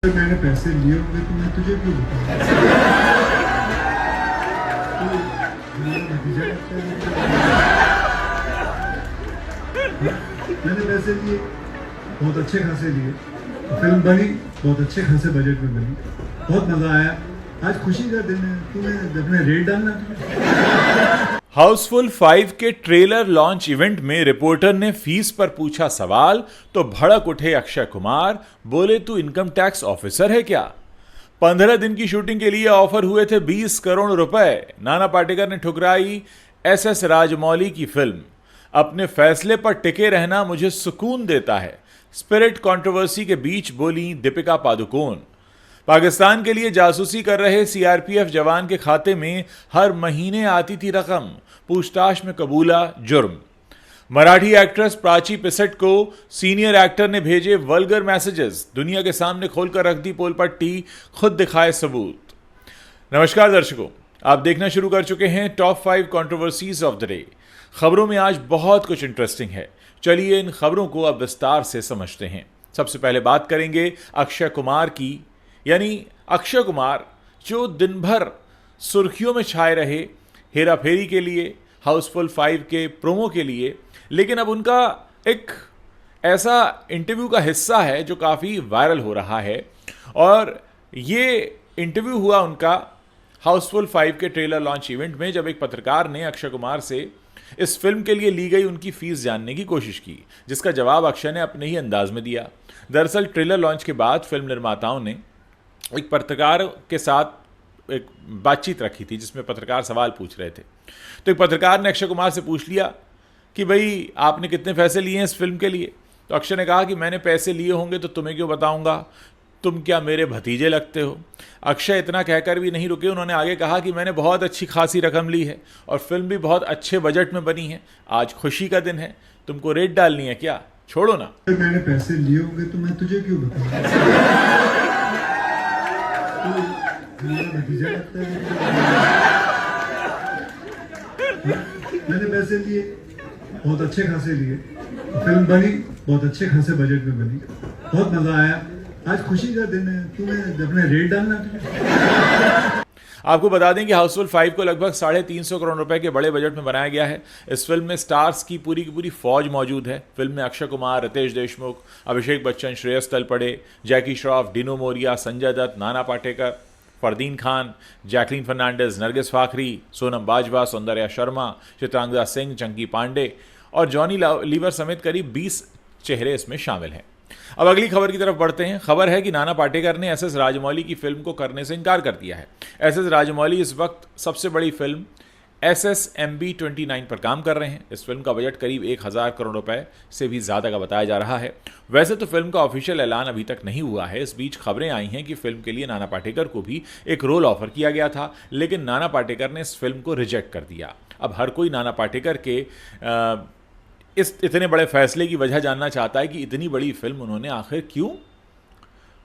अगर मैंने पैसे लिए होंगे तो मैं तुझे क्यों बताऊं? तो मेरा नतीजा लगता है। मैंने पैसे लिए, बहुत अच्छे खासे लिए, फिल्म बनी, बहुत अच्छे खासे बजट में बनी, बहुत मजा आया। आज खुशी का दिन है, तूने अपने रेट डालना तुझे। हाउसफुल 5 के ट्रेलर लॉन्च इवेंट में रिपोर्टर ने फीस पर पूछा सवाल तो भड़क उठे अक्षय कुमार। बोले तू इनकम टैक्स ऑफिसर है क्या? 15 दिन की शूटिंग के लिए ऑफर हुए थे 20 करोड़ रुपए। नाना पाटेकर ने ठुकराई एसएस राजमौली की फिल्म। अपने फैसले पर टिके रहना मुझे सुकून देता है, स्पिरिट कंट्रोवर्सी के बीच बोली दीपिका पादुकोण। पाकिस्तान के लिए जासूसी कर रहे सीआरपीएफ जवान के खाते में हर महीने आती थी रकम, पूछताछ में कबूला जुर्म। मराठी एक्ट्रेस प्राची पिसट को सीनियर एक्टर ने भेजे वल्गर मैसेजेस, दुनिया के सामने खोलकर रख दी पोल पट्टी, खुद दिखाए सबूत। नमस्कार दर्शकों, आप देखना शुरू कर चुके हैं top 5 controversies of the day. खबरों में आज बहुत कुछ इंटरेस्टिंग है, चलिए इन खबरों को अब विस्तार से समझते हैं। सबसे पहले बात करेंगे अक्षय कुमार की, यानी अक्षय कुमार जो दिन भर सुर्खियों में छाए रहे हेरा फेरी के लिए, हाउसफुल 5 के प्रोमो के लिए, लेकिन अब उनका एक ऐसा इंटरव्यू का हिस्सा है जो काफ़ी वायरल हो रहा है। और ये इंटरव्यू हुआ उनका हाउसफुल 5 के ट्रेलर लॉन्च इवेंट में, जब एक पत्रकार ने अक्षय कुमार से इस फिल्म के लिए ली गई उनकी फीस जानने की कोशिश की, जिसका जवाब अक्षय ने अपने ही अंदाज में दिया। दरअसल ट्रेलर लॉन्च के बाद फिल्म निर्माताओं ने एक पत्रकार के साथ एक बातचीत रखी थी जिसमें पत्रकार सवाल पूछ रहे थे। तो एक पत्रकार ने अक्षय कुमार से पूछ लिया कि भाई आपने कितने पैसे लिए हैं इस फिल्म के लिए? तो अक्षय ने कहा कि मैंने पैसे लिए होंगे तो तुम्हें क्यों बताऊंगा, तुम क्या मेरे भतीजे लगते हो? अक्षय इतना कहकर भी नहीं रुके, उन्होंने आगे कहा कि मैंने बहुत अच्छी खासी रकम ली है और फिल्म भी बहुत अच्छे बजट में बनी है। आज खुशी का दिन है, तुमको रेट डालनी है क्या? छोड़ो ना। अगर मैंने पैसे लिए होंगे तो मैं तुझे क्यों बताऊं? तो मेरा नतीजा लगता है। मैंने पैसे लिए, बहुत अच्छे खासे लिए, फिल्म बनी, बहुत अच्छे खासे बजट में बनी, बहुत मजा आया। आज खुशी का दिन है, तूने अपने रेट डालना तुझे। आपको बता दें कि हाउसफुल 5 को लगभग 350 करोड़ रुपए के बड़े बजट में बनाया गया है। इस फिल्म में स्टार्स की पूरी फौज मौजूद है। फिल्म में अक्षय कुमार, रितेश देशमुख, अभिषेक बच्चन, श्रेयस तलपड़े, जैकी श्रॉफ, डिनो मोरिया, संजय दत्त, नाना पाटेकर, फरदीन खान, जैकलीन फर्नांडिस, नरगिस फाखरी, सोनम बाजवा, सौंदर्या शर्मा, चित्रांगदा सिंह, चंकी पांडे और जॉनी लीवर समेत करीब 20 चेहरे इसमें शामिल हैं। अब अगली खबर की तरफ बढ़ते हैं। खबर है कि नाना पाटेकर ने एसएस राजमौली की फिल्म को करने से इनकार कर दिया है। एसएस राजमौली इस वक्त सबसे बड़ी फिल्म SSMB 29 पर काम कर रहे हैं। इस फिल्म का बजट करीब 1000 करोड़ रुपए से भी ज़्यादा का बताया जा रहा है। वैसे तो फिल्म का ऑफिशियल ऐलान अभी तक नहीं हुआ है। इस बीच खबरें आई हैं कि फिल्म के लिए नाना पाटेकर को भी एक रोल ऑफर किया गया था, लेकिन नाना पाटेकर ने इस फिल्म को रिजेक्ट कर दिया। अब हर कोई नाना पाटेकर के इस इतने बड़े फैसले की वजह जानना चाहता है कि इतनी बड़ी फिल्म उन्होंने आखिर क्यों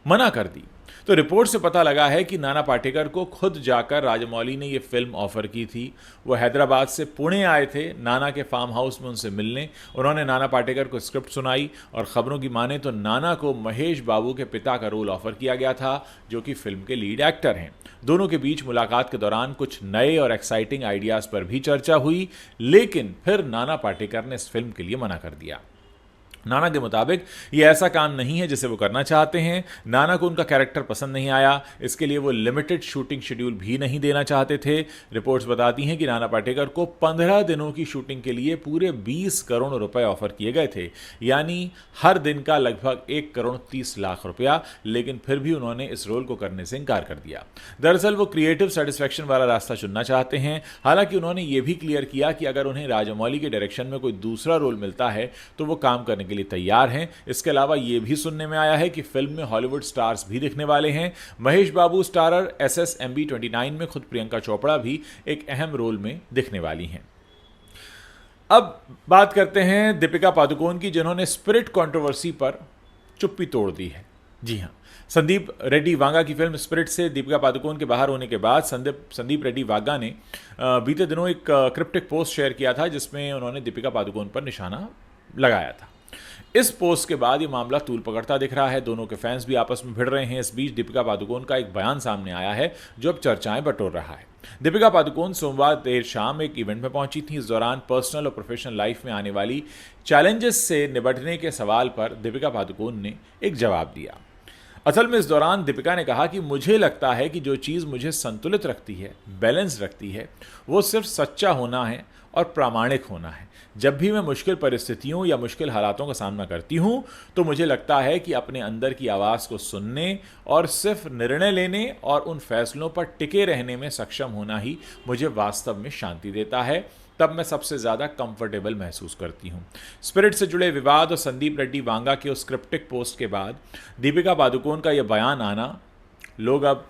मना कर दी। तो रिपोर्ट से पता लगा है कि नाना पाटेकर को खुद जाकर राजमौली ने ये फिल्म ऑफर की थी। वो हैदराबाद से पुणे आए थे नाना के फार्म हाउस में उनसे मिलने। उन्होंने नाना पाटेकर को स्क्रिप्ट सुनाई और ख़बरों की माने तो नाना को महेश बाबू के पिता का रोल ऑफर किया गया था, जो कि फिल्म के लीड एक्टर हैं। दोनों के बीच मुलाकात के दौरान कुछ नए और एक्साइटिंग आइडियाज़ पर भी चर्चा हुई, लेकिन फिर नाना पाटेकर ने इस फिल्म के लिए मना कर दिया। नाना के मुताबिक ये ऐसा काम नहीं है जिसे वो करना चाहते हैं। नाना को उनका कैरेक्टर पसंद नहीं आया, इसके लिए वो लिमिटेड शूटिंग शेड्यूल भी नहीं देना चाहते थे। रिपोर्ट्स बताती हैं कि नाना पाटेकर को 15 दिनों की शूटिंग के लिए पूरे 20 करोड़ रुपए ऑफर किए गए थे, यानी हर दिन का लगभग 1 करोड़ 30 लाख रुपया, लेकिन फिर भी उन्होंने इस रोल को करने से इनकार कर दिया। दरअसल वो क्रिएटिव सेटिस्फैक्शन वाला रास्ता चुनना चाहते हैं। हालांकि उन्होंने ये भी क्लियर किया कि अगर उन्हें राजमौली के डायरेक्शन में कोई दूसरा रोल मिलता है तो वो काम करने के लिए तैयार हैं। इसके अलावा यह भी सुनने में आया है कि फिल्म में हॉलीवुड स्टार्स भी दिखने वाले हैं। महेश बाबू स्टारर SSMB 29 में खुद प्रियंका चोपड़ा भी एक अहम रोल में दिखने वाली हैं। अब बात करते हैं दीपिका पादुकोण की, जिन्होंने स्पिरिट कंट्रोवर्सी पर चुप्पी तोड़ दी है। जी हां, संदीप रेड्डी वांगा की फिल्म स्पिरिट से दीपिका पादुकोण के बाहर होने के बाद संदीप रेड्डी वांगा ने बीते दिनों एक क्रिप्टिक पोस्ट शेयर किया था, जिसमें उन्होंने दीपिका पादुकोण पर निशाना लगाया था। इस पोस्ट के बाद ये मामला तूल पकड़ता दिख रहा है, दोनों के फैंस भी आपस में भिड़ रहे हैं। इस बीच दीपिका पादुकोण का एक बयान सामने आया है जो अब चर्चाएं बटोर रहा है। दीपिका पादुकोण सोमवार देर शाम एक इवेंट में पहुंची थी। इस दौरान पर्सनल और प्रोफेशनल लाइफ में आने वाली चैलेंजेस से निपटने के सवाल पर दीपिका पादुकोण ने एक जवाब दिया। असल में इस दौरान दीपिका ने कहा कि मुझे लगता है कि जो चीज़ मुझे संतुलित रखती है, बैलेंस रखती है, वो सिर्फ सच्चा होना है और प्रामाणिक होना है। जब भी मैं मुश्किल परिस्थितियों या मुश्किल हालातों का सामना करती हूँ तो मुझे लगता है कि अपने अंदर की आवाज़ को सुनने और सिर्फ निर्णय लेने और उन फैसलों पर टिके रहने में सक्षम होना ही मुझे वास्तव में शांति देता है। तब मैं सबसे ज़्यादा कंफर्टेबल महसूस करती हूँ। स्पिरिट से जुड़े विवाद और संदीप रेड्डी वांगा के उस क्रिप्टिक पोस्ट के बाद दीपिका पादुकोण का यह बयान आना, लोग अब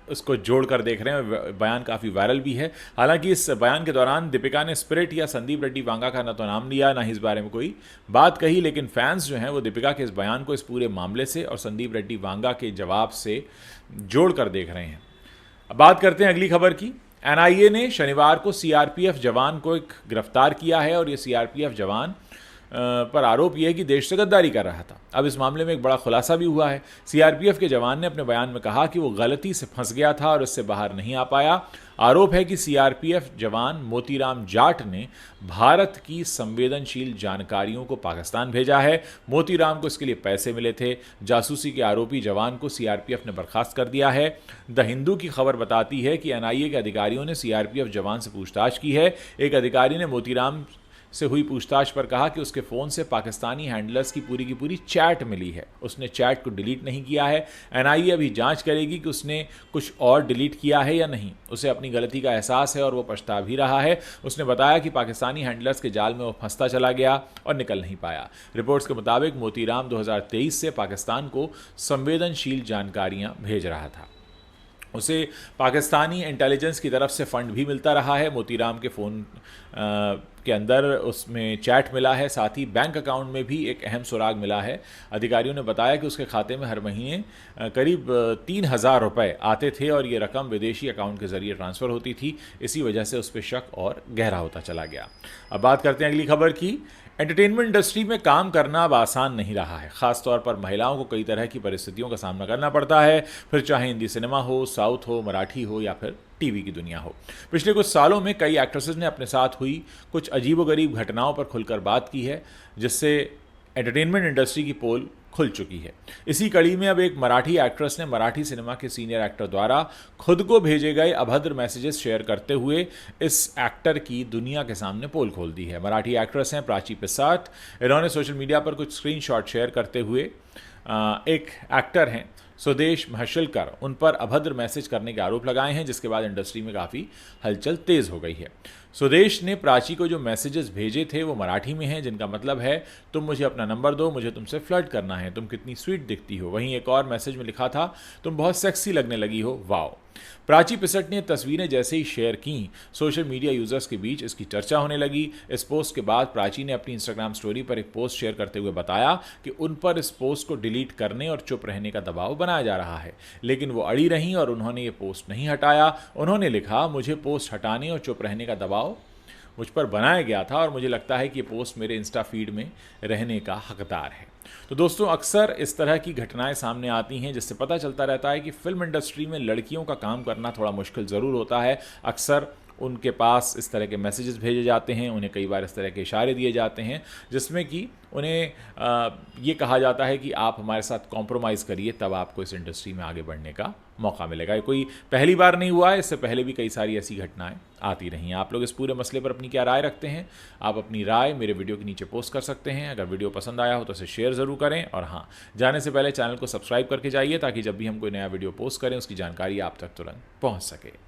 उसको जोड़ कर देख रहे हैं। बयान काफ़ी वायरल भी है। हालांकि इस बयान के दौरान दीपिका ने स्पिरिट या संदीप रेड्डी वांगा का ना तो नाम लिया, ना ही इस बारे में कोई बात कही, लेकिन फैंस जो हैं वो दीपिका के इस बयान को इस पूरे मामले से और संदीप रेड्डी वांगा के जवाब से जोड़ कर देख रहे हैं। अब बात करते हैं अगली खबर की। एनआईए ने शनिवार को सीआरपीएफ जवान को एक गिरफ्तार किया है और ये सीआरपीएफ जवान पर आरोप यह है कि देश से गद्दारी कर रहा था। अब इस मामले में एक बड़ा खुलासा भी हुआ है। सीआरपीएफ के जवान ने अपने बयान में कहा कि वो गलती से फंस गया था और उससे बाहर नहीं आ पाया। आरोप है कि सीआरपीएफ जवान मोतीराम जाट ने भारत की संवेदनशील जानकारियों को पाकिस्तान भेजा है। मोतीराम को इसके लिए पैसे मिले थे। जासूसी के आरोपी जवान को सीआरपीएफ ने बर्खास्त कर दिया है। द हिंदू की खबर बताती है कि एनआईए के अधिकारियों ने सीआरपीएफ जवान से पूछताछ की है। एक अधिकारी ने मोतीराम से हुई पूछताछ पर कहा कि उसके फ़ोन से पाकिस्तानी हैंडलर्स की पूरी चैट मिली है। उसने चैट को डिलीट नहीं किया है। एनआईए अभी जांच करेगी कि उसने कुछ और डिलीट किया है या नहीं। उसे अपनी गलती का एहसास है और वो पछता भी रहा है। उसने बताया कि पाकिस्तानी हैंडलर्स के जाल में वो फंसता चला गया और निकल नहीं पाया। रिपोर्ट्स के मुताबिक मोतीराम 2023 से पाकिस्तान को संवेदनशील जानकारियाँ भेज रहा था। उसे पाकिस्तानी इंटेलिजेंस की तरफ से फ़ंड भी मिलता रहा है। मोतीराम के फ़ोन के अंदर उसमें चैट मिला है, साथ ही बैंक अकाउंट में भी एक अहम सुराग मिला है। अधिकारियों ने बताया कि उसके खाते में हर महीने करीब 3,000 रुपये आते थे और ये रकम विदेशी अकाउंट के ज़रिए ट्रांसफ़र होती थी। इसी वजह से उस पर शक और गहरा होता चला गया। अब बात करते हैं अगली खबर की। एंटरटेनमेंट इंडस्ट्री में काम करना अब आसान नहीं रहा है। ख़ासतौर पर महिलाओं को कई तरह की परिस्थितियों का सामना करना पड़ता है, फिर चाहे हिंदी सिनेमा हो, साउथ हो, मराठी हो या फिर टीवी की दुनिया हो। पिछले कुछ सालों में कई एक्ट्रेसेस ने अपने साथ हुई कुछ अजीबोगरीब घटनाओं पर खुलकर बात की है, जिससे एंटरटेनमेंट इंडस्ट्री की पोल खुल चुकी है। इसी कड़ी में अब एक मराठी एक्ट्रेस ने मराठी सिनेमा के सीनियर एक्टर द्वारा खुद को भेजे गए अभद्र मैसेजेस शेयर करते हुए इस एक्टर की दुनिया के सामने पोल खोल दी है। मराठी एक्ट्रेस हैं प्राची पिसाट। इन्होंने सोशल मीडिया पर कुछ स्क्रीनशॉट शेयर करते हुए एक एक्टर हैं सुदेश महशिलकर, उन पर अभद्र मैसेज करने के आरोप लगाए हैं, जिसके बाद इंडस्ट्री में काफ़ी हलचल तेज़ हो गई है। सुदेश ने प्राची को जो मैसेजेस भेजे थे वो मराठी में हैं, जिनका मतलब है तुम मुझे अपना नंबर दो, मुझे तुमसे फ्लर्ट करना है, तुम कितनी स्वीट दिखती हो। वहीं एक और मैसेज में लिखा था तुम बहुत सेक्सी लगने लगी हो, वाओ। प्राची पिसट ने तस्वीरें जैसे ही शेयर की, सोशल मीडिया यूजर्स के बीच इसकी चर्चा होने लगी। इस पोस्ट के बाद प्राची ने अपनी इंस्टाग्राम स्टोरी पर एक पोस्ट शेयर करते हुए बताया कि उन पर इस पोस्ट को डिलीट करने और चुप रहने का दबाव बनाया जा रहा है, लेकिन वो अड़ी रहीं और उन्होंने ये पोस्ट नहीं हटाया। उन्होंने लिखा मुझे पोस्ट हटाने और चुप रहने का दबाव मुझ पर बनाया गया था और मुझे लगता है कि ये पोस्ट मेरे इंस्टा फीड में रहने का हकदार है। तो दोस्तों, अक्सर इस तरह की घटनाएं सामने आती हैं जिससे पता चलता रहता है कि फिल्म इंडस्ट्री में लड़कियों का काम करना थोड़ा मुश्किल ज़रूर होता है। अक्सर उनके पास इस तरह के मैसेजेस भेजे जाते हैं, उन्हें कई बार इस तरह के इशारे दिए जाते हैं जिसमें कि उन्हें ये कहा जाता है कि आप हमारे साथ कॉम्प्रोमाइज़ करिए, तब आपको इस इंडस्ट्री में आगे बढ़ने का मौका मिलेगा। ये कोई पहली बार नहीं हुआ है, इससे पहले भी कई सारी ऐसी घटनाएं आती रही हैं। आप लोग इस पूरे मसले पर अपनी क्या राय रखते हैं? आप अपनी राय मेरे वीडियो के नीचे पोस्ट कर सकते हैं। अगर वीडियो पसंद आया हो तो इसे शेयर ज़रूर करें, और हाँ, जाने से पहले चैनल को सब्सक्राइब करके जाइए ताकि जब भी हम कोई नया वीडियो पोस्ट करें उसकी जानकारी आप तक तुरंत पहुँच सके।